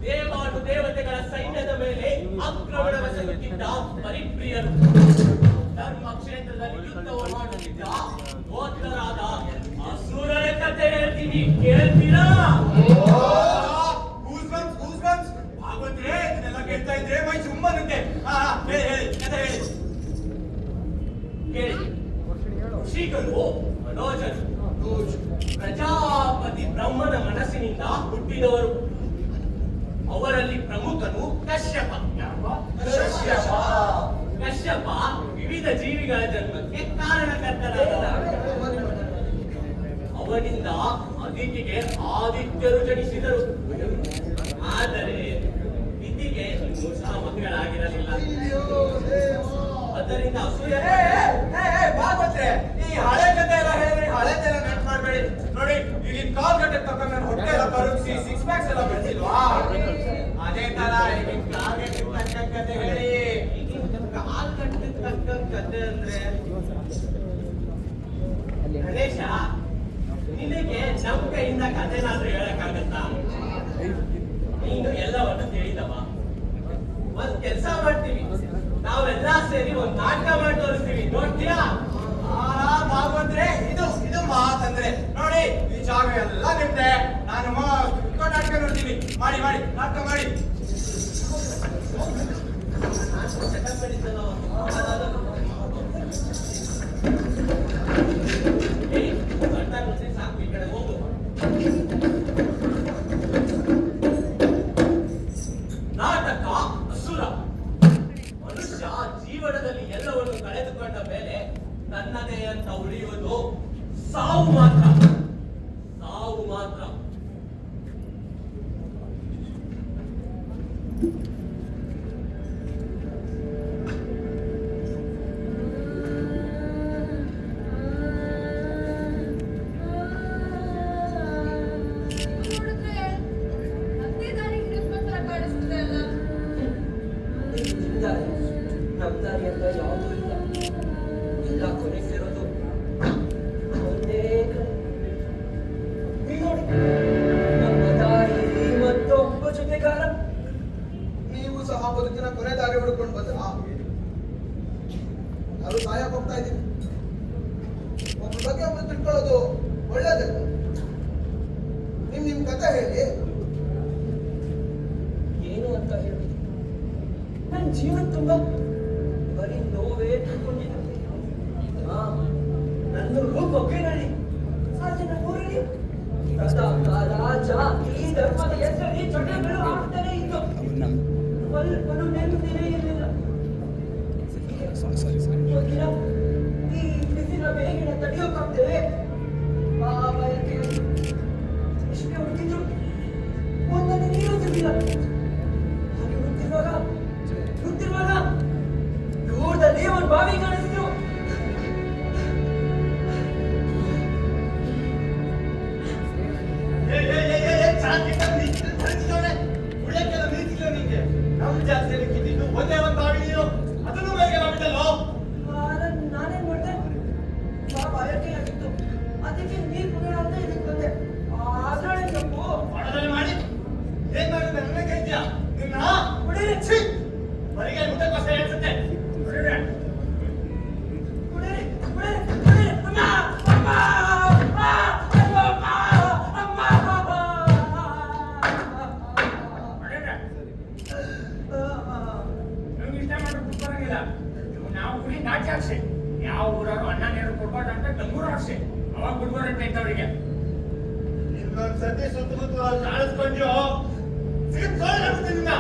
ದೇವಾನು ದೇವತೆಗಳ ಸೈನ್ಯದ ಮೇಲೆ ಆಕ್ರಮಣವೆಸಗುತ್ತಿದ್ದ ಪರಿಪ್ರಿಯರು, ಧರ್ಮ ಕ್ಷೇತ್ರದಲ್ಲಿ ಯುದ್ಧವು ಮಾಡುತ್ತಿದ್ದ ಗೋತ್ರರಾದ ಅಸುರರ ಕಥೆ ಹೇಳ್ತೀನಿ, ಕೇಳ್ತೀರಾ? ಆಗುತ್ತೆ ಇದನ್ನೆಲ್ಲ ಕೇಳ್ತಾ ಇದ್ರೆ ಮೈ ಸುಮ್ಮನುತ್ತೆ. ಹೇಳಿ ಕೇಳಿ. ಋಷಿಗಳು ಮನೋಜರು, ಪ್ರಜಾಪತಿ ಬ್ರಹ್ಮನ ಮನಸ್ಸಿನಿಂದ ಹುಟ್ಟಿದವರು. ಅವರಲ್ಲಿ ಪ್ರಮುಖನು ಕಶ್ಯಪ. ಕಶ್ಯಪ ವಿವಿಧ ಜೀವಿಗಳ ಜನ್ಮಕ್ಕೆ ಕಾರಣಕರ್ತನಾದ. ಅವನಿಂದ ಅದಿತಿಗೆ ಆದಿತ್ಯರು ಜನಿಸಿದರು. ಆದರೆ ದಿತಿಗೆ ಇನ್ನೂ ಸಹ ಮಕ್ಕಳಾಗಿರಲಿಲ್ಲ. ಅದರಿಂದ ಅಸೂಯೆ. ಈ ಹಳೆ ಕಥೆ ಎಲ್ಲ ಹೇಳಿದ್ರೆ ಹಳೆದೆಲ್ಲ ನೆಟ್ ಮಾಡಬೇಡಿ. ನೋಡಿ ಈಗಿನ ಕಾಲ್ಗಟ್ಟೆ ತಕ್ಕ ನನ್ನ ಹೊಟ್ಟೆ ಎಲ್ಲ ಕರಗಿಸಿ 6 ಪ್ಯಾಕ್ಸ್ ಎಲ್ಲ ಬೆಳೆಸಿಲ್ವಾ? ಅದೇ ತರ ಈಗಿನ ಕಾಲ್ಗಟ್ಟೆ ತಕ್ಕ ಕಥೆ ಹೇಳಿ. ಈಗಿನ ಕಾಲ್ಗಟ್ಟೆ ತಕ್ಕ ಕಥೆ ಅಂದ್ರೆ ಗಣೇಶ, ನಿನಗೆ ನಮ್ಮ ಕೈಯಿಂದ ಕಥೆನಾದ್ರೂ ಹೇಳಕ್ಕಾಗತ್ತಾ? ನೀನು ಎಲ್ಲವನ್ನು ತಿಳಿದವ. ಒಂದ್ ಕೆಲಸ ಮಾಡ್ತೀವಿ, ನಾವೆಲ್ಲ ಸೇರಿ ಒಂದ್ ನಾಟಕ ಮಾಡಿ ತೋರಿಸ್ತೀವಿ, ನೋಡ್ತೀಯಾ? ಭಾಗವತ್ರೆ, ಇದು ಮಾತಂದ್ರೆ ನೋಡಿ. ಈ ಜಾಗ ಎಲ್ಲ ನಿಮ್ದೆ. ನಾನು ನಾಟಕ ನೋಡ್ತೀನಿ. ಮಾಡಿ ನಾಟಕ ಮಾಡಿ. ಸಾಕು, ಈ ಕಡೆ ಹೋಗು. ನಾಟಕ ಅಸುರ. ಮನುಷ್ಯ ಜೀವನದಲ್ಲಿ ಎಲ್ಲವನ್ನು ಕಳೆದುಕೊಂಡ ಮೇಲೆ ನನ್ನದೇ ಅಂತ ಉಳಿಯುವುದು ಸಾವು ಮಾತ್ರ. ನಮ್ದಾರಿ ಅಂತ ಯಾವುದೂ ಇಲ್ಲ. ಎಲ್ಲ ಕೊನೆಸಿರೋದು ಒಂದೇ ನೋಡಿ, ನಮ್ಮ ದಾರಿ ಮತ್ತೊಬ್ಬ ಜೊತೆಗಾರ. ನೀವು ಸಹ ಬದುಕಿನ ಕೊನೆ ದಾರಿ ಹುಡುಕೊಂಡು ಬಂದ್ರ? ಅದು ಸಹಾಯಕ್ಕೆ ಹೋಗ್ತಾ ಇದ್ದೀನಿ. ಒಬ್ಬರ ಬಗ್ಗೆ ಒಬ್ಬರು ತಿಳ್ಕೊಳ್ಳೋದು ಒಳ್ಳೇದೇ. ನಿಮ್ ಕಥೆ ಹೇಳಿ. ಏನು ಅಂತ ಹೇಳಿ? ನನ್ನ ಜೀವನ ತುಂಬಾ ಬರೀ ನೋವೇ ತಿಳ್ಕೊಂಡಿದ್ದೆ. ನನ್ನ ರೂಪಕ್ಕೆ ನಡಿ ಸಾಧನ ಊರಲ್ಲಿ ರಾಜ ಈ ಧರ್ಮದ ಹೆಸರಲ್ಲಿ ಚಟಗಳು ಆಗ್ತಾನೆ ಇತ್ತು. ಸ್ವಲ್ಪನೂ ನೆಮ್ಮದಿನೇ ಇರಲಿಲ್ಲ. ಈ ಬಿಸಿಲ ಬೇಗಿನ ತಡೆಯೋಕ್ಕಾಗ್ತೇವೆ? ಆ ಬಯಕೆ ಎಷ್ಟೇ ಹುಡುಕಿದ್ರು ಒಂದನ್ನು ನೀರು ಸಿಗಲಿಲ್ಲ. ಹಾಗೆ ಹುಟ್ಟಿರುವಾಗ ದೂರದಲ್ಲಿ ಒಂದು ಬಾವಿ ಕಾಣಿಸಿದ್ರು. ನಮ್ ಜಾಸ್ತಿಯಲ್ಲಿ ಕಿತ್ತಿದ್ದು ಒಂದೇ ಒಂದು ಬಾವಿ ನೀರು, ಅದನ್ನು ಬೇಗ ಬಿಟ್ಟಲ್ಲೋ. ನಾನೇನ್ ಮಾಡ್ದೆ? ಬಯಕೆ ಆಗಿತ್ತು, ಅದಕ್ಕೆ ನೀರು ಕುಡಿಯೋಣ ಅಂತ ಇದಕ್ಕೆ ಬಂದೆ. ಅದ್ರೊಳಗೆ ತಪ್ಪು ಹೊಡೆದಲ್ಲಿ ಮಾಡಿ ಏನ್ ಮಾಡಿದ್ರೆ ನನಗೆ ಕೈತ್ಯಾ ನಿನ್ನ ಕುಡೀರಿ. ಬರಿಗೆ ಊಟಕ್ಕೋಸ್ಕರ ಹೇಳ್ಸುತ್ತೆ. ನಾವು ಕುಡಿ ನಾಟ್ಯ ಹಾಕ್ಸಿ, ಯಾವ ಊರವರು ಅನ್ನ ನೀರು ಕೊಡ್ಬಾರ್ದು ಅಂತ ಗಂಗೂರು ಹಾಕ್ಸಿ, ಅವಾಗ ಬಿಡ್ಬಾರಂತ ಇದ್ದವರಿಗೆ. ಇನ್ನೊಂದ್ಸತಿ ಸುತ್ತಮುತ್ತ ಕಾಣಿಸ್ಕೊಂಡ್ಯೋ ಸಿಗುತ್ತೆ ನಿನ್ನ.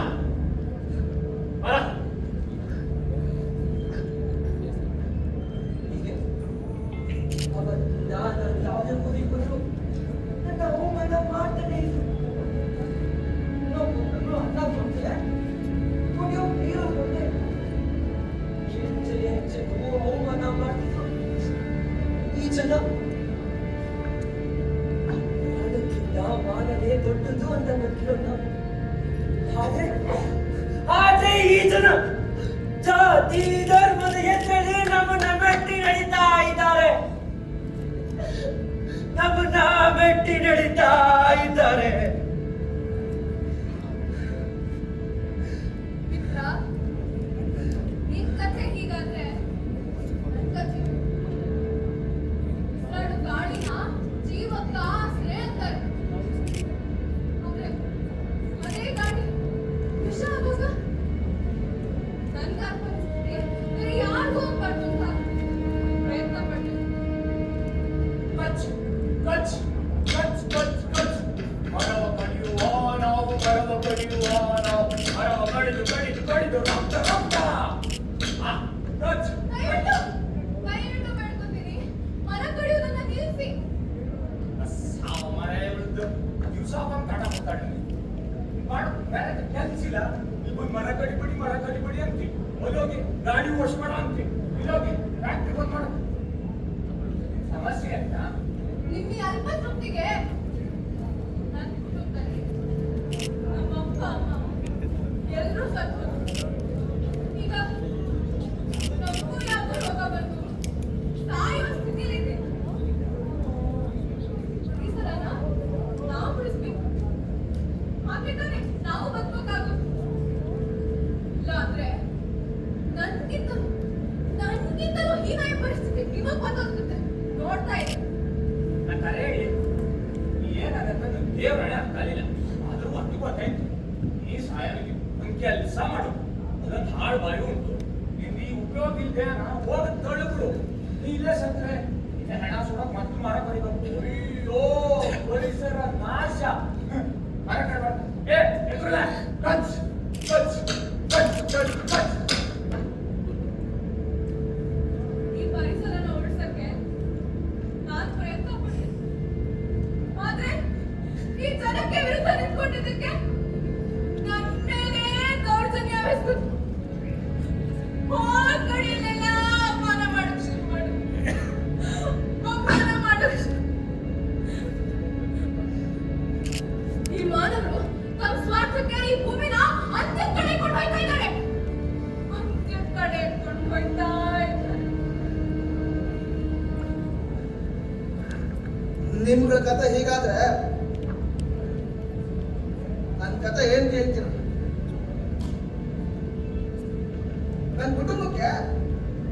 ಯಾವುದೇ ಗುರಿ ಕೊಟ್ಟರು ನನ್ನ ಅವಮಾನ ಮಾಡ್ತಾನೆ ಇದ್ರು. ಅನ್ನ ಕೊಡ್ತೀಯ, ಕುಡಿಯೋ ನೀರು ಕೊಟ್ಟೆ, ಹೆಚ್ಚೆ ಅವಮಾನ ಮಾಡ್ತಿದ್ರು. ಈ ಜನ ಅದಕ್ಕಿಂತ ಮಾನವೇ ದೊಡ್ಡದು ಅಂತ ಗೊತ್ತಿರೋಣ. ಆದ್ರೆ ಈ ಜನ ಜಾತಿ ಧರ್ಮದ ಹೆಸರಲ್ಲಿ ನಮ್ಮನ್ನ ಮೆಟ್ಟಿ ನಡೀತಾ ಇದ್ದಾರೆ. ನಮ್ಮನ್ನ ಮೆಟ್ಟಿ ನಡೀತಾ ಇದ್ದಾರೆ. ಕಡಿದು ಕಡಿದು ಕಡಿದು ರಕ್ತ ರಕ್ತ. ಆ, ರಚ್. ದಯವಿಟ್ಟು ಬೇಡ್ಕೊತೀನಿ, ಮರ ಕಡಿಯೋದನ್ನ ನಿಲ್ಲಿಸಿ. ಸಾವ ಮರ ಇರುದ್ದು ದಿವಸ ಬಂದು ಕಾಟ ಮಾತಾಡಿ ಮಾಡು ಬೇರೆ ಕೆಲ್ಸಿಲ್ಲ. ಇಬ್ಬರು ಮರ ಕಡಿಬಿಡಿ ಅಂತಿ. ಅಲ್ಲೋಗಿ ಗಾಡಿ ವಾಶ್ ಮಾಡ ಅಂತಿ. ಇಲ್ಲೋಗಿ ಫ್ಯಾಕ್ಟ್ರಿ ಬಂದ್ ಮಾಡು. ಸಮಸ್ಯೆ ಆಯ್ತಾ? ನಿಮ್ಮ ಈ ಅಲ್ಪ ತೃಪ್ತಿಗೆ ನನ್ನ ಕುಟುಂಬದಲ್ಲಿ ನಮ್ಮ ಅಪ್ಪ ಅಮ್ಮ ಎಲ್ಲರೂ ಸತ್ತು ಈಗ ನಮಗೂ ಯಾಕೋ ರೋಗ ಬಂತು ಸಾಯೋ ಸ್ಥಿತಿಲಿದೆ. ಈ ಸಲನ ನಾವು ಬಿಡಿಸ್ಬೇಕು, ಹಾಗೆ ತಾನೆ ನಾವು ಬದುಕೋಕ್ಕಾಗೋದು. ಇಲ್ಲ ಅಂದ್ರೆ ನನ್ಗಿಂತಲೂ ಹೀನಾಯ ಪರಿಸ್ಥಿತಿ ನಿಮಗ್ ಬಂದೋಗುತ್ತೆ. ನೋಡ್ತಾ ಇದೆ ನನ್ನ ಕರೆ ಹೇಳಿ ಏನಾಗತ್ತೆ ದೇವ್ರ ಹಣೆ ಆಗ್ತಾಲಿಲ್ಲ. ಆದ್ರೂ ಒಂದು ಗೊತ್ತಾಯ್ತು, ಈ ಸಾಯನಿಗೆ ಒಂದು ಕೆಲಸ ಮಾಡು. ಅದೊಂದು ಹಾಳು ಬಾಯಿ ಉಂಟು. ನಿಂದು ಈ ಉಪಯೋಗ ಇಲ್ಲದೆ ನಾನು ಹೋಗದ್ ತಳ್ಳಿಬಿಡು. ನೀ ಇಲ್ಲೇ ಸತ್ರೆ ಇನ್ನ ಹೆಣ ಸುಡಕ್ ಮತ್ತೆ ಮರ ಕಡಿಬೇಕು. ಅಯ್ಯೋ ಪರಿಸರ ನಾಶ. ಮರ ಕಡಿಬಾರ್ದು. ಎದುರಲ್ಲ ಕಚ್ ಕಚ್ ಕಚ್ ಕಚ್ ಕಚ್. ಈ ಪರಿಸರನ ಉಳಿಸಕ್ಕೆ ನಾನ್ ಪ್ರಯತ್ನ ಪಟ್ಟೆ, ಆದ್ರೆ ಈ ಜನಕ್ಕೆ ವಿರುದ್ಧ ನಿಂತ್ಕೊಂಡಿದ್ದಕ್ಕೆ ನನ್ನ ಮೇಲೆ ದೌರ್ಜನ್ಯ ಎಸಗಿತು. ಹೋದ ಕಡೆಯಲ್ಲೆಲ್ಲ ಅವಮಾನ ಮಾಡೋಕೆ ಶುರು ಮಾಡಿದ್ರು. ಈ ಮಾನವರು ತಮ್ಮ ಸ್ವಾರ್ಥಕ್ಕೆ ಈ ಭೂಮಿನ ಅಂತ್ಯ ಕಡೆ ಕೊಂಡು ಹೋಗ್ತಾ ಇದ್ದಾರೆ. ಅಂತ್ಯ ಕಡೆ ಕೊಂಡು ಹೋಗ್ತಾ ಇದ್ದಾರೆ. ನಿಮ್ಗಳ ಕಥೆ ಹೀಗಾದ್ರೆ ನನ್ನ ಕಥೆ ಏನ್ ಕೇಳ್ತೀರ? ನನ್ನ ಕುಟುಂಬಕ್ಕೆ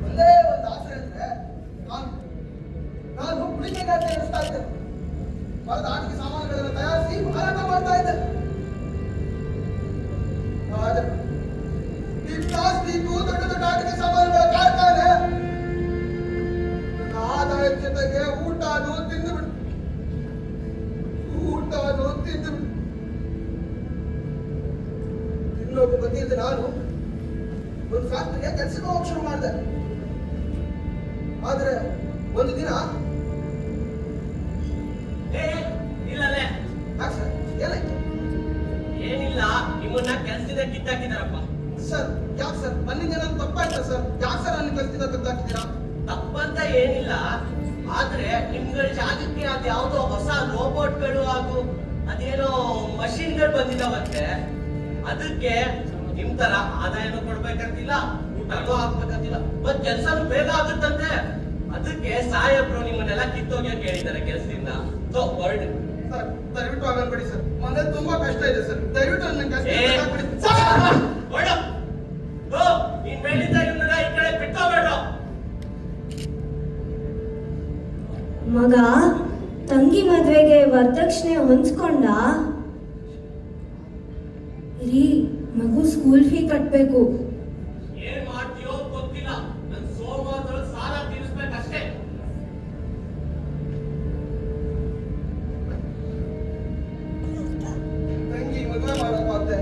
ಒಂದೇ ಒಂದು ಆಸೆ ಅಂದ್ರೆ ನಾನು ಕುಡಿಕೆಗಾರತೆ ನಡೆಸ್ತಾ ಇದ್ದೆ. ಮರದ ಆಟಿಕೆ ಸಾಮಾನುಗಳನ್ನು ತಯಾರಿಸಿ ಮಾರಾಟ ಮಾಡ್ತಾ ಇದ್ದೆ. ಆದ್ರೆ ಈ ಪ್ಲಾಸ್ಟಿಕ್ ದೊಡ್ಡ ದೊಡ್ಡ ಆಟಿಕೆ ಸಾಮಾನುಗಳ ಕಾರ್ಖಾನೆ ನನ್ನ ಆದಾಯದ ಜೊತೆಗೆ ಊಟನೂ ತಿಂದುಬಿಟ್ಟು ತಿನ್ನೋಕೆ ಗೊತ್ತಿದ್ದ ನಾನು ಒಂದು ಫ್ಯಾಕ್ಟರಿಗೆ ಕೆಲಸಕ್ಕೆ ಹೋಗಕ್ಕೆ ಶುರು ಮಾಡಿದೆ. ಆದ್ರೆ ಒಂದು ದಿನ ಇಲ್ಲಲೇ ಯಾಕೆ ಸರ್ ಏನಾಯ್ತು? ಏನಿಲ್ಲ, ನಿಮ್ಮನ್ನ ಕೆಲ್ಸದಿಂದ ಕಿತ್ತಾಕಿದಾರಪ್ಪ. ಸರ್ ಯಾಕೆ ಸರ್ ನನ್ನಿಂದ ಏನಾದ್ರು ತಪ್ಪಾಯ್ತಾ ಸರ್? ಯಾಕೆ ಸರ್ ನನ್ನ ಕೆಲಸದಿಂದ ಕಿತ್ತಾಕಿದ್ದೀರಾ? ತಪ್ಪಂತ ಏನಿಲ್ಲ, ಆದ್ರೆ ನಿಮ್ಗಳ ಜಾಗಕ್ಕೆ ಅದ್ ಯಾವ್ದೋ ಹೊಸ ರೋಬೋಟ್ಗಳು ಹಾಗೂ ಅದೇನೋ ಮಷಿನ್ಗಳು ಬಂದಿದಾವಂತೆ. ಅದಕ್ಕೆ ನಿಮ್ ತರ ಆದಾಯನೂ ಕೊಡ್ಬೇಕಂತಿಲ್ಲ, ಊಟನೂ ಹಾಕ್ಬೇಕಂತಿಲ್ಲ, ಮತ್ ಕೆಲ್ಸನೂ ಬೇಗ ಆಗುತ್ತಂತೆ. ಅದಕ್ಕೆ ಸಾಹೇಬ್ರು ನಿಮ್ಮನ್ನೆಲ್ಲ ಕಿತ್ತೋಗ್ಯಕ್ಕೆ ಹೇಳಿದ್ದಾರೆ ಕೆಲ್ಸದಿಂದ. ಸೊ ಹೊರಡಿ ಸರ್ ದಯವಿಟ್ಟು ಆಗಲ್ಬೇಡಿ ಸರ್, ಮನೆ ತುಂಬಾ ಕಷ್ಟ ಇದೆ ಸರ್, ದಯವಿಟ್ಟು ನನ್ನ ಕೆಲಸ ನೀನ್ ಮೇಲಿಂದ ಇವನ್ನ ಈ ಕಡೆ ಬಿಟ್ಟೋಗ್ಬೇಡ. ಮಗ ತಂಗಿ ಮದ್ವೆಗೆ ವರದಕ್ಷಿಣೆ ಹೊಂದ್ಕೊಂಡ. ರೀ ಮಗು ಸ್ಕೂಲ್ ಫೀ ಕಟ್ಬೇಕು. ಏನ್ ಮಾಡ್ತೀಯೋ ಗೊತ್ತಿಲ್ಲ, ನನ್ ಸೋಮವಾರದೊಳಗೆ ಸಾಲ ತೀರಿಸ್ಬೇಕಷ್ಟೇ. ತಂಗಿ ಮದುವೆ ಮಾಡಕ್ಕಾಗ್ದೆ,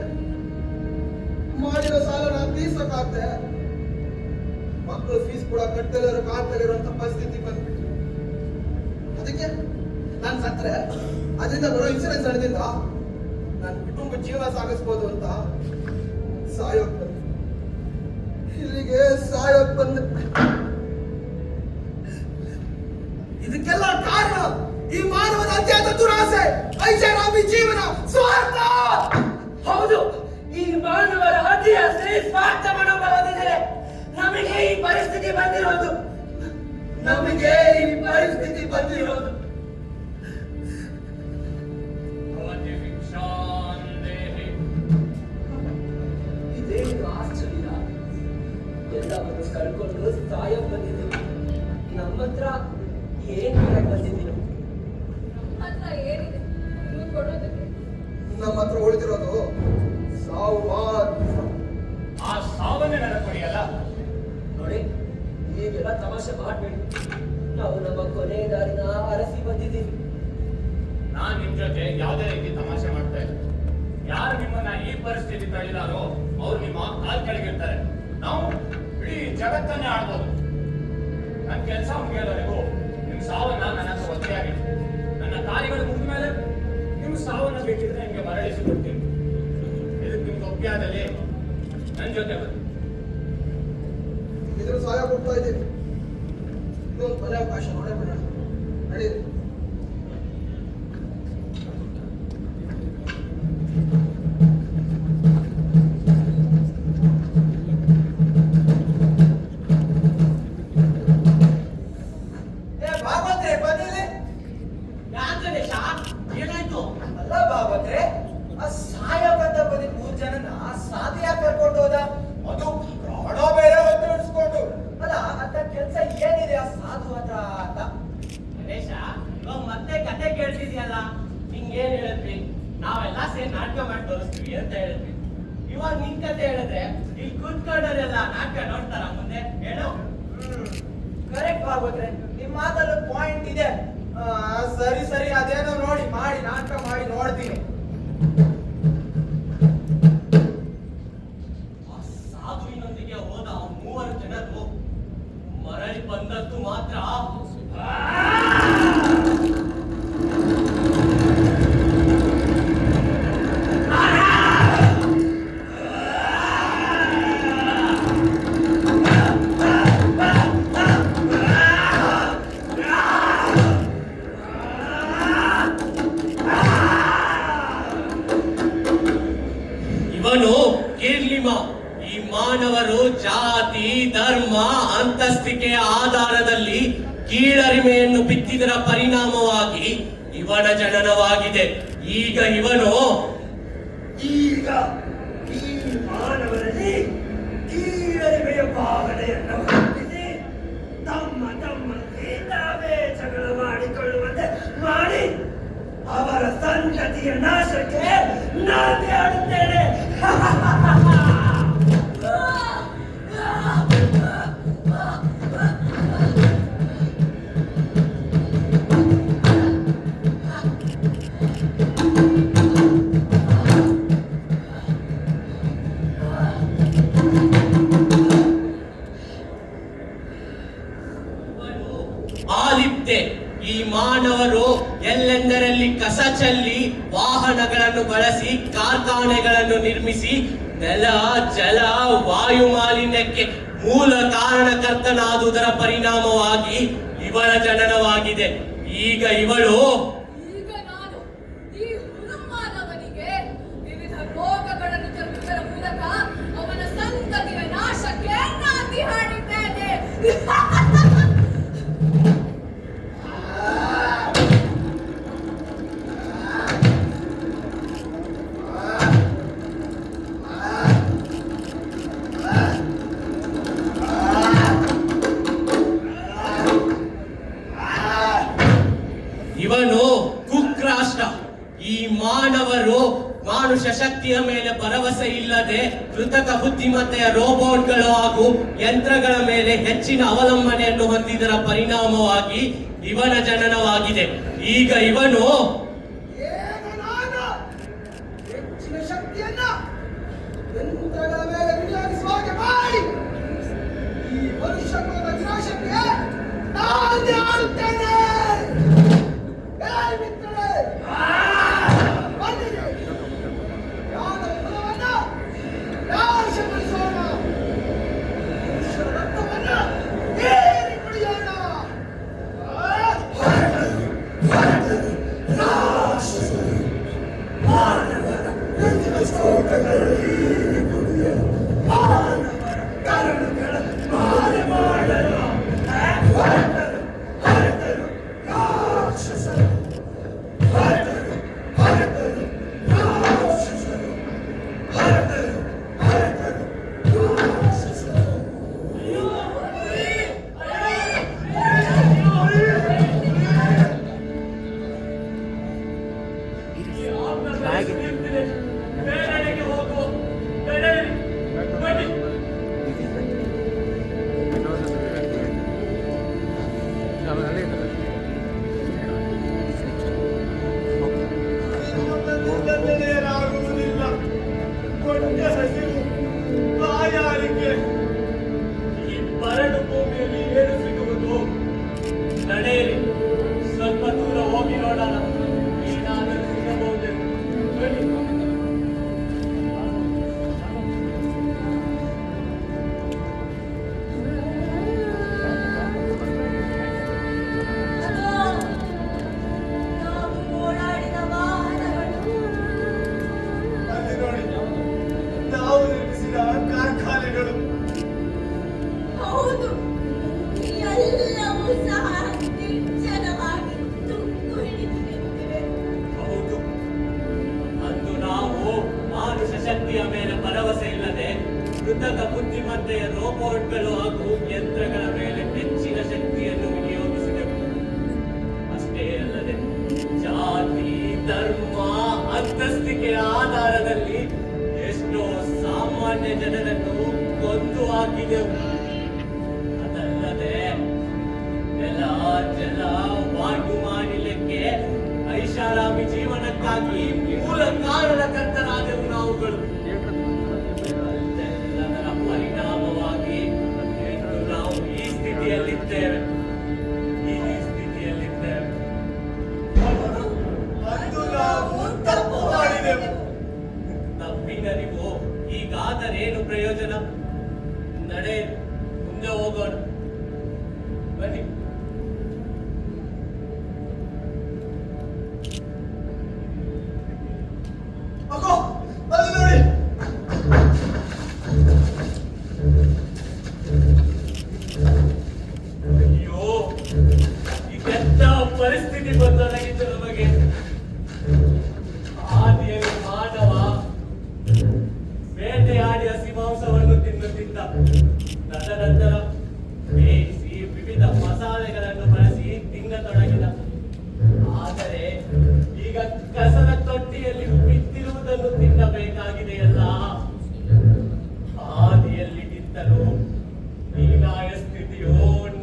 ಮಾಡಿರೋ ಸಾಲನ ತೀರ್ಸಕ್ಕಾಗ್ದೆ, ಮಕ್ಕಳು ಫೀಸ್ ಕೂಡ ಕಟ್ಟಲಿರುವಂತ ಪರಿಸ್ಥಿತಿ ಬಂದ್ಬಿಟ್ಟು ಅದಕ್ಕೆ ನಾನು ಸತ್ರೆ ಅದರಿಂದ ಬರೋ ಇನ್ಸೂರೆನ್ಸ್ ಹಣದಿಂದ ನನ್ನ ಕುಟುಂಬ ಜೀವನ ಸಾಗಿಸ್ಬೋದು ಅಂತ ಸಾಯೋಕ್ ಬಂದೆ. ಇಲ್ಲಿಗೆ ಸಾಯೋಕ್ ಬಂದೆ. ಇದಕ್ಕೆಲ್ಲ ಕಾರಣ ಈ ಮಾನವನ ಅತ್ಯಂತ ದುರಾಸೆ, ಐಷಾರಾಮಿ ಜೀವನ, ಸ್ವಾರ್ಥ. ಹೌದು, ಈ ಮಾನವರ ಅತಿಯಾಸೆ ಸ್ವಾರ್ಥ ಮನೋಭಾವದಿಂದ ನಮಗೆ ಈ ಪರಿಸ್ಥಿತಿ ಬಂದಿರೋದು. ಇದೇನು ಆಶ್ಚರ್ಯ, ಎಲ್ಲವನ್ನು ಕಳ್ಕೊಂಡು ಸಾಯ ಬಂದಿದ್ದೀವಿ. ನಮ್ಮ ಹತ್ರ ಏನ್ ಬಂದಿದ್ದೀವಿ? ಹತ್ರ ಏನಿದೆ ನೀವು ಕೊಡೋದಕ್ಕೆ? ನಮ್ಮ ಹತ್ರ ಉಳಿದಿರೋದು ಸಾವು ಮಾತ್ರ. ಆ ಸಾವನ್ನೇ ನೆನಪಡಿಯಲ್ಲ. ನೋಡಿ, ಈಗೆಲ್ಲ ತಮಾಷೆ ಮಾಡಬೇಡಿ. ನಾವು ನಮ್ಮ ಕೊನೆ ದಾರಿನ ಅರಸಿ ಬಂದಿದ್ದೀವಿ. ನಾನ್ ನಿಮ್ ಜೊತೆ ಯಾವುದೇ ರೀತಿ ತಮಾಷೆ ಮಾಡ್ತಾ ಇಲ್ಲ. ಯಾರು ನಿಮ್ಮನ್ನ ಈ ಪರಿಸ್ಥಿತಿ ತಳಿಲಾರೋ ಅವ್ರು ನಿಮ್ಮ ಕಾಲ್ ಕೆಳಗಿರ್ತಾರೆ. ನಾವು ಇಡೀ ಜಗತ್ತನ್ನೇ ಆಳ್ಬೋದು. ನನ್ನ ಕೆಲಸ ಮುಗಿಯೋವರೆಗೂ ನಿಮ್ ಸಾವನ್ನ ನನ್ನ ಹತ್ರ ಒತ್ತೆಯಾಗಿದೆ. ನನ್ನ ಕಾರ್ಯಗಳು ಮುಗಿದ ಮೇಲೆ ನಿಮ್ ಸಾವನ್ನ ಬೇಕಿದ್ರೆ ನಿಮ್ಗೆ ಮರಳಿಸಿ ಕೊಡ್ತೀನಿ. ಇದಕ್ಕೆ ನಿಮ್ಗೆ ಒಪ್ಪಿಗೆ ಆದಲ್ಲಿ ನನ್ನ ಜೊತೆ ಬನ್ನಿ. ಇದ್ರ ಸಹಾಯ ಕೊಡ್ತಾ ಇದ್ದೀವಿ. ಇದೊಂದು ಕೊನೆ ಅವಕಾಶ ನೋಡೇ ಬಿಡೋಣ. ನಡೀರಿ. ಏನಾಯ್ತು? ಅಲ್ಲ ಬಾಬತ್ರೆ, ಆ ಸಾಯಕಂತ ಬಂದಿದ್ 3 ಜನನ ಸಾಧು ಯಾಕೆ ಕರ್ಕೊಂಡು ಹೋದ? ಅದು ಪ್ರಾಣ ಬೇರೆ ಹೊತ್ತು ಹಿಡಿಸ್ಕೊಂಡು. ಅಲ್ಲ ಅಂತ ಕೆಲ್ಸ ಏನಿದೆ ಆ ಸಾಧು ಹತ್ರ ಅಂತ. ಗಣೇಶ, ಇವಾಗ ಮತ್ತೆ ಕತೆ ಕೇಳ್ತಿದ್ಯಲ್ಲ, ನಿಂಗೇನ್ ಹೇಳಿದ್ವಿ? ನಾವೆಲ್ಲ ಸೇರಿ ನಾಟಕ ಮಾಡಿ ತೋರಿಸ್ತೀವಿ ಅಂತ ಹೇಳಿದ್ವಿ. ಇವಾಗ ನಿನ್ ಕತೆ ಹೇಳಿದ್ರೆ ಇಲ್ಲಿ ಕೂತ್ಕೊಂಡವರೆಲ್ಲ ನಾಟಕ ನೋಡ್ತಾರ ಮುಂದೆ? ಹೇಳು. ಕರೆಕ್ಟ್ ಬಾಬತ್ರೆ, ನಿಮ್ ಮಾತಲ್ಲೂ ಪಾಯಿಂಟ್ ಇದೆ. ಸರಿ ಸರಿ, ಅದೇನೋ ನೋಡಿ ಮಾಡಿ ನಾಟಕ ಮಾಡಿ ನೋಡ್ತೀನಿ. ಆ ಸಾಧುವಿನೊಂದಿಗೆ ಹೋದ 3 ಜನರು ಮರಳಿ ಬಂದದ್ದು ಮಾತ್ರ ಇವನು ಕಿರ್ಲಿಮ. ಈ ಮಾನವರು ಜಾತಿ ಧರ್ಮ ಅಂತಸ್ತಿಕೆಯ ಆಧಾರದಲ್ಲಿ ಕೀಳರಿಮೆಯನ್ನು ಬಿತ್ತಿದರ ಪರಿಣಾಮವಾಗಿ ಇವನ ಜನನವಾಗಿದೆ. ಈಗ ಇವನು ಈಗ ಈ ಮಾನವರಲ್ಲಿ ಕೀಳರಿಮೆಯ ಭಾವನೆಯನ್ನು ಹುಟ್ಟಿಸಿ ತಮ್ಮ ತಮ್ಮಲ್ಲಿ ತಾವೇ ಜಗಳ ಮಾಡಿಕೊಳ್ಳುವಂತೆ ಮಾಡಿ ಅವರ ಸಂತತಿಯ ನಾಶಕ್ಕೆ ನಾನೇ ಆಡುತ್ತೇನೆ. ಆಲಿಪ್ತೆ. ಈ ಮಾನವರು ಎಲ್ಲೆಂದರಲ್ಲಿ ಕಸ ಚೆಲ್ಲಿ ವಾಹನಗಳನ್ನು ಬಳಸಿ ಕಾರ್ಖಾನೆಗಳನ್ನು ನಿರ್ಮಿಸಿ ನೆಲ ಜಲ ವಾಯು ಮಾಲಿನ್ಯಕ್ಕೆ ಮೂಲ ಕಾರಣಕರ್ತನಾದುದರ ಪರಿಣಾಮವಾಗಿ ಇವಳ ಜನನವಾಗಿದೆ. ಈಗ ಇವಳು ಈಗ ನಾನು ಈ ಹುಳುಮಾನವನಿಗೆ ವಿವಿಧ ರೋಗಗಳನ್ನು ತರುವುದರ ಮೂಲಕ ಅವನ ಸಂತತಿಯ ನಾಶಕ್ಕೆ ನಾಂದಿ ಹಾಡಿದ್ದೇನೆ. ಇವನು ಕುಕ್ರಾಷ್ಟ್ರ. ಈ ಮಾನವರು ಮಾನುಷ ಶಕ್ತಿಯ ಮೇಲೆ ಭರವಸೆ ಇಲ್ಲದೆ ಕೃತಕ ಬುದ್ಧಿಮತ್ತೆಯ ರೋಬೋಟ್ಗಳು ಹಾಗೂ ಯಂತ್ರಗಳ ಮೇಲೆ ಹೆಚ್ಚಿನ ಅವಲಂಬನೆಯನ್ನು ಹೊಂದಿದರ ಪರಿಣಾಮವಾಗಿ ಇವನ ಜನನವಾಗಿದೆ. ಈಗ ಇವನು ಹೆಚ್ಚಿನ ಶಕ್ತಿಯನ್ನ ಯಂತ್ರಗಳ ಮೇಲೆ ವಿನಿಯೋಗಿಸುವ ಹಾಗೆ ಮಾಡಿ ಈ ಮನುಷ್ಯ ಕುಲದ ವಿನಾಶಕ್ಕೆ ನಾನೇ ಆಡುತ್ತೇನೆ. ಮಿತ್ರರೇ, ಬನ್ನಿರಿ, ಯಾರ ಕುಲವನ್ನ ನಾಶಗೊಳಿಸೋಣ, ಮನುಷ್ಯರ ರಕ್ತವನ್ನ ಏರಿ ಕುಡಿಯೋಣ. ಶಕ್ತಿಯ ಮೇಲೆ ಭರವಸೆ ಇಲ್ಲದೆ ಕೃತಕ ಬುದ್ಧಿಮತ್ತೆಯ ರೋಬೋಟ್ಗಳು ಹಾಗೂ ಯಂತ್ರಗಳ ಮೇಲೆ ಹೆಚ್ಚಿನ ಶಕ್ತಿಯನ್ನು ವಿನಿಯೋಗಿಸಿದೆವು. ಅಷ್ಟೇ ಅಲ್ಲದೆ ಜಾತಿ, ಧರ್ಮ, ಅಂತಸ್ತಿಕೆಯ ಆಧಾರದಲ್ಲಿ ಎಷ್ಟೋ ಸಾಮಾನ್ಯ ಜನರನ್ನು ಕೊಂದು ಹಾಕಿದೆವು. ಅದಲ್ಲದೆ ನೆಲ, ಜಲ, ವಾಯು ಮಾಲಿನ್ಯಕ್ಕೆ ಐಷಾರಾಮಿ ಜೀವನಕ್ಕಾಗಿ ಮೂಲ ಕಾರಣಕರ್ತರಾದೆವು ನಾವುಗಳು. ಅದೆಲ್ಲದರ ಪರಿಣಾಮವಾಗಿ ಇಂದು ನಾವು ಈ ಸ್ಥಿತಿಯಲ್ಲಿದ್ದೇವೆ. ಅಂದು ನಾವು ತಪ್ಪು ಮಾಡಿದೆವು. ತಪ್ಪಿನರಿವು ಈಗಾದರೇನು ಪ್ರಯೋಜನ? ನಡೆ, ಮುಂದೆ ಹೋಗೋಣ. ಬನ್ನಿ. ಅಗೋ, ಅಲ್ಲಿ ನೋಡಿ. ಅಯ್ಯೋ, ಇದೆಂತ ಪರಿಸ್ಥಿತಿ ಬಂದೊದಗಿತ್ತು ನಮಗೆ. ಆದಿಯಲ್ಲಿ ಮಾನವ ಬೇಟೆಯಾಡಿ ಹಸಿಮಾಂಸವನ್ನು ತಿನ್ನುತ್ತಿದ್ದ. ತದನಂತರ ಬೇಯಿಸಿ ವಿವಿಧ ಮಸಾಲೆಗಳನ್ನು ಬಳಸಿ ತಿನ್ನತೊಡಗಿದ. ಆದರೆ ಈಗ ಕಸದ ತೊಟ್ಟಿಯಲ್ಲಿ ಬಿದ್ದಿರುವುದನ್ನು ತಿನ್ನಬೇಕಾಗಿದೆಯಲ್ಲ. ಆದಿಯಲ್ಲಿಗಿಂತಲೂ ಹೀನಾಯ ಸ್ಥಿತಿಯೋ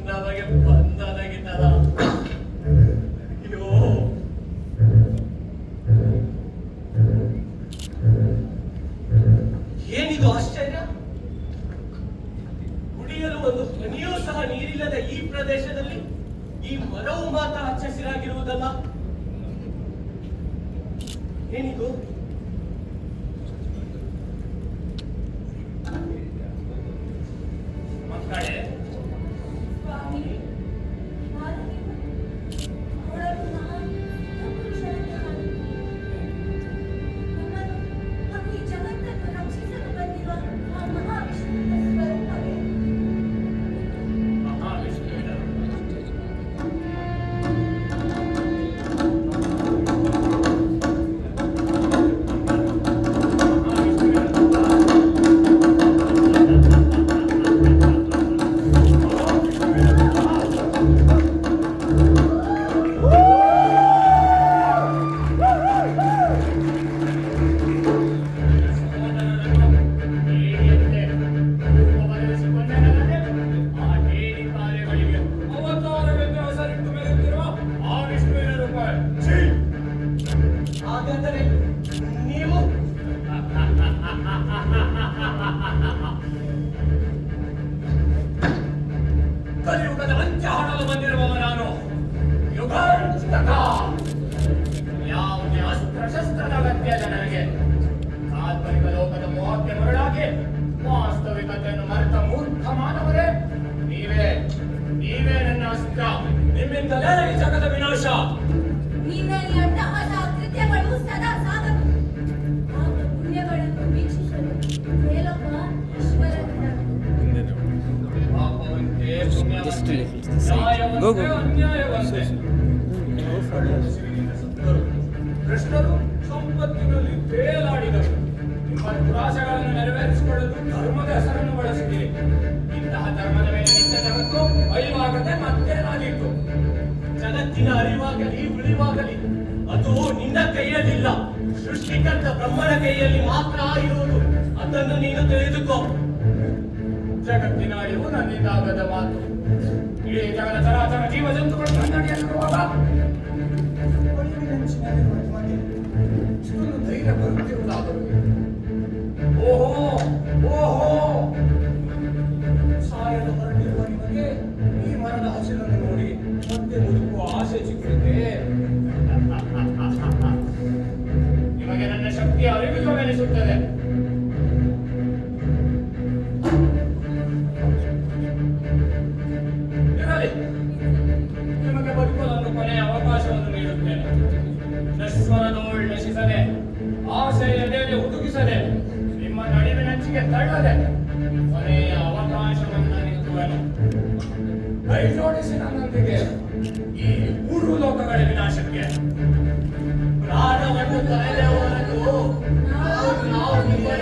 ನಮಗೆ ಬಂದೊದಗಿತಲ್ಲ. ಅಯ್ಯೋ, ಏನಿದು ಆಶ್ಚರ್ಯ! ಕುಡಿಯಲು ಒಂದು ಹನಿಯೂ ಸಹ ನೀರಿಲ್ಲದ ಈ ಪ್ರದೇಶದಲ್ಲಿ ಈ ಮರವು ಮಾತ್ರ ಹಚ್ಚ ಹಸಿರಾಗಿರುವುದಲ್ಲ. ಏನಿದು? ಮಕ್ಕಳೇ, ಸ್ವಾಮಿ, ನಾನು ಅವಳನ್ನು ಪುರುಷರನ್ನು ನಮ್ಮನ್ನು ಹಾಗೂ ಈ ಜಗತ್ತನ್ನು ರಕ್ಷಿಸಲು ಬಂದಿರುವ ಆ ಮಹಾವಿಷ್ಣುವಿನ ಸ್ವರೂಪವೇ. ಮಹಾವಿಷ್ಣುವಿನ ಹಾಗಾದರೆ ನೀವು ಕಲಿಯುಗದ ಅಂತ್ಯ ಹಾಡಲು ಬಂದಿರುವವ ನಾನು. ಯುಗಾಂತಕ. ಯಾವುದೇ ಅಸ್ತ್ರಶಸ್ತ್ರದ ಅಗತ್ಯ ನನಗೆ. ಕಾಲ್ಪನಿಕ ಲೋಕದ ಮೋಹಕ್ಕೆ ಮರಳಾಗಿ ವಾಸ್ತವಿಕತೆಯನ್ನು ಮರೆತ ಮೂರ್ಖ ಮಾನವರೇ, ನೀವೇ ನನ್ನ ಅಸ್ತ್ರ. ನಿಮ್ಮಿಂದಲೇ ಈ ಜಗದ ವಿನಾಶ. ನಿನ್ನಲ್ಲಿ ಅಟ್ಟಹಾಸ ಕೃತ್ಯಗಳು ಸದಾ ಸಾಗದು. ಆಗ ಪುಣ್ಯಗಳನ್ನು ವೀಕ್ಷಿಸಲು ಮೇಲೊಬ್ಬ ಈಶ್ವರನಿದ್ದಾನೆ. ಪಾಪವಂತೆ ಪುಣ್ಯವಂತೆ, ನ್ಯಾಯವಂತೆ ಅನ್ಯಾಯವಂತೆ. ಕೃಷ್ಣರು ಸಂಪತ್ತಿನಲ್ಲಿ ತೇಲಾಡಿದರು. ನಿಮ್ಮ ದುರಾಸೆಗಳನ್ನು ನೆರವೇರಿಸಿಕೊಳ್ಳಲು ಧರ್ಮದ ಹೆಸರನ್ನು ಬಳಸಿದ್ದೀರಿ. ಇಂತಹ ಧರ್ಮದ ಮೇಲೆ ನಿಂತ ಜಗತ್ತು ಅರಿವಾಗದೆ ಮತ್ತೇನಾದೀತು? ಜಗತ್ತಿನ ಅರಿವಾಗಲಿ ಉಳಿವಾಗಲಿ ಅದು ನಿನ್ನ ಕೈಯಲ್ಲಿಲ್ಲ. ಸೃಷ್ಟಿಕರ್ತ ಬ್ರಹ್ಮನ ಕೈಯಲ್ಲಿ ಮಾತ್ರ ಇರುವುದು. ಅದನ್ನು ನೀನು ತಿಳಿದುಕೋ. ಜಗತ್ತಿನ ಅರಿವು ನನ್ನಿಂದಾಗದ ಮಾತು. ಇಡೀ ಜಗದ ಚರಾಚರ ಜೀವ ಜಂತುಗಳು ಕನ್ನಡಿಯಲ್ಲಿರುವಾಗ ಇಷ್ಟೊಂದು ಧೈರ್ಯ ಬರುತ್ತಿರುವುದಾದರೂ ಓಹೋ ಓಹೋ, ಸಾಯಲು ಹೊರಟಿರುವ ನಿಮಗೆ ಈ ಮರದ ಹಸಿರನ್ನು ನೋಡಿ ಮತ್ತೆ ಬದುಕುವ ಆಸೆ ಚಿಕ್ಕುತ್ತೆ. ನಿಮಗೆ ನನ್ನ ಶಕ್ತಿಯ ಅರಿವಿಲ್ಲವೆನಿಸುತ್ತದೆ. ಇರಲಿ, ನಿಮಗೆ ಬದುಕಲು ಕೊನೆಯ ಅವಕಾಶವನ್ನು ನೀಡುತ್ತೇನೆ. ನಶ್ವರದೋಳ್ ನಶಿಸದೆ, ಆಸೆ ಎದೆಯಲ್ಲಿ ಹುದುಗಿಸದೆ, ನಿಮ್ಮ ನಡುವಿನಂಚಿಗೆ ತಳ್ಳದೆ ಕೊನೆಯ ಅವಕಾಶವನ್ನು ನೀಡುವೆನು. ಕೈ ಜೋಡಿಸಿ ನನ್ನೊಂದಿಗೆ ಈ ಮೂರು ಲೋಕಗಳ ವಿನಾಶಕ್ಕೆ. ಪ್ರಾಣವನ್ನು ತೊರೆದವರೆಗೂ ನಾವು ನಿಮ್ಮೊಡನೆ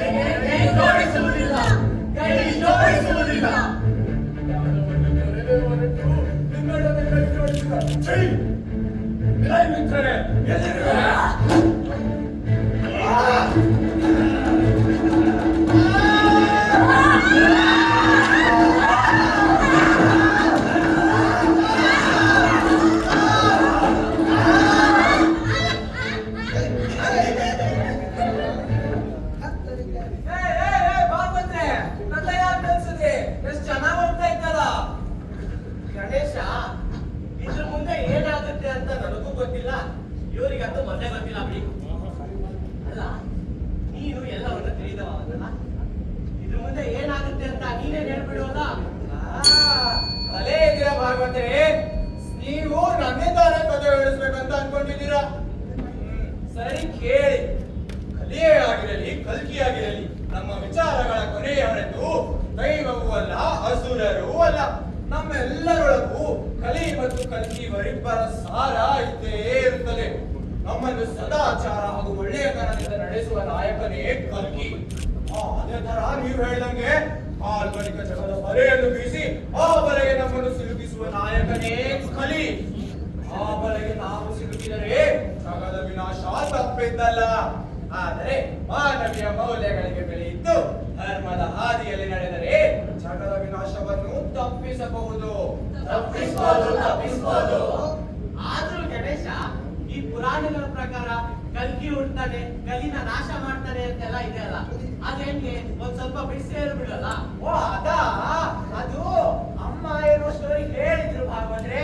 ಬಂದಿದ್ದಾವ ಅವನಲ್ಲ. ಇದ್ರ ಮುಂದೆ ಏನಾಗುತ್ತೆ ಅಂತ ನೀನೇ ಹೇಳ್ಬಿಡುವಲ್ಲ. ಅಲೇ ಇದ್ದೀರಾ ಭಾಗವತರೇ, ನೀವು ನನ್ನಿಂದಾನೇ ಕಥೆ ಹೇಳಿಸ್ಬೇಕಂತ ಅನ್ಕೊಂಡಿದ್ದೀರಾ? ಸರಿ ಕೇಳಿ. ಕಲಿಯೇ ಆಗಿರಲಿ ಕಲ್ಕಿ ಆಗಿರಲಿ, ನಮ್ಮ ವಿಚಾರಗಳ ಕೊನೆಯವರೆಗೂ ದೈವವೂ ಅಲ್ಲ ಅಸುರರೂ ಅಲ್ಲ. ನಮ್ಮೆಲ್ಲರೊಳಗೂ ಕಲಿ ಮತ್ತು ಕಲ್ಕಿ ಇವರಿಬ್ಬರ ಸಾರ ಇದ್ದೇ ಇರುತ್ತದೆ. ನಮ್ಮನ್ನು ಸದಾಚಾರ ಹಾಗೂ ಒಳ್ಳೆಯ ಕಾರಣದಿಂದ ನಡೆಸುವ ನಾಯಕನೇ ಕಲ್ಕಿ. ಅದೇ ತರ ನೀವು ಹೇಳ್ದಂಗೆ ಕಾಲ್ಪನಿಕ ಜಗದ ಬಲೆಯನ್ನು ಬೀಸಿ ಆ ಬಲೆಗೆ ನಮ್ಮನ್ನು ಸಿಲುಕಿಸುವ ನಾಯಕನೇ ಕಲಿ. ಆ ಬಲೆಗೆ ನಾವು ಸಿಲುಕಿದರೆ ಜಗದ ವಿನಾಶ ತಪ್ಪಿದ್ದಲ್ಲ. ಆದರೆ ಮಾನವೀಯ ಮೌಲ್ಯಗಳಿಗೆ ಬೆಲೆ ಇದ್ದು ಧರ್ಮದ ಹಾದಿಯಲ್ಲಿ ನಡೆದರೆ ಜಗದ ವಿನಾಶವನ್ನು ತಪ್ಪಿಸಬಹುದು. ತಪ್ಪಿಸಬಹುದು. ಆದ್ರೂ ಗಣೇಶ, ಈ ಪುರಾಣಗಳ ಪ್ರಕಾರ ಕಲ್ಕಿ ಹುಡ್ತಾನೆ, ಕಲಿನ ನಾಶ ಮಾಡ್ತಾನೆ ಅಂತೆಲ್ಲ ಇದೆ ಅಲ್ಲ, ಅದೇನ್ಗೆ ಒಂದ್ ಸ್ವಲ್ಪ ಬಿಡಿಸಿ ಹೇಳ್ಬಿಡಲ್ಲ. ಓ ಅದಾ, ಅದು ಅಮ್ಮ ಏನೋ ಸ್ಟೋರಿ ಹೇಳಿದ್ರು ಭಾಗವತ್ರೆ.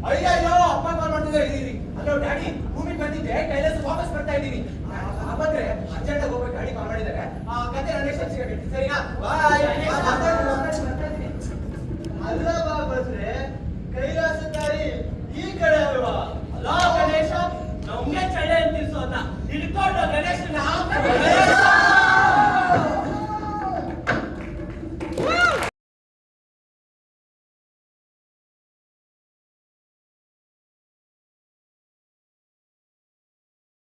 ಅಯ್ಯಯ್ಯೋ, ಅಪ್ಪ ಕಾಲ್ ಮಾಡ್ತಿದ್ದಾರೆ, ಇದ್ದೀರಿ. ಹಲೋ ಡ್ಯಾಡಿ, ಭೂಮಿಗೆ ಬಂದಿದ್ದೆ, ಕೈಲಾಸ ವಾಪಸ್ ಬರ್ತಾ ಇದ್ದೀನಿ. ಭಾಗವತ್ರೆ ಅರ್ಜೆಂಟ್ ಹೋಗ್ಬೇಕು, ಗಾಡಿ ಕಾಲ್ ಮಾಡಿದ್ದಾರೆ. ಕತೆ ನನಗೆ ಸರಿನಾ? ಬಾಯ್.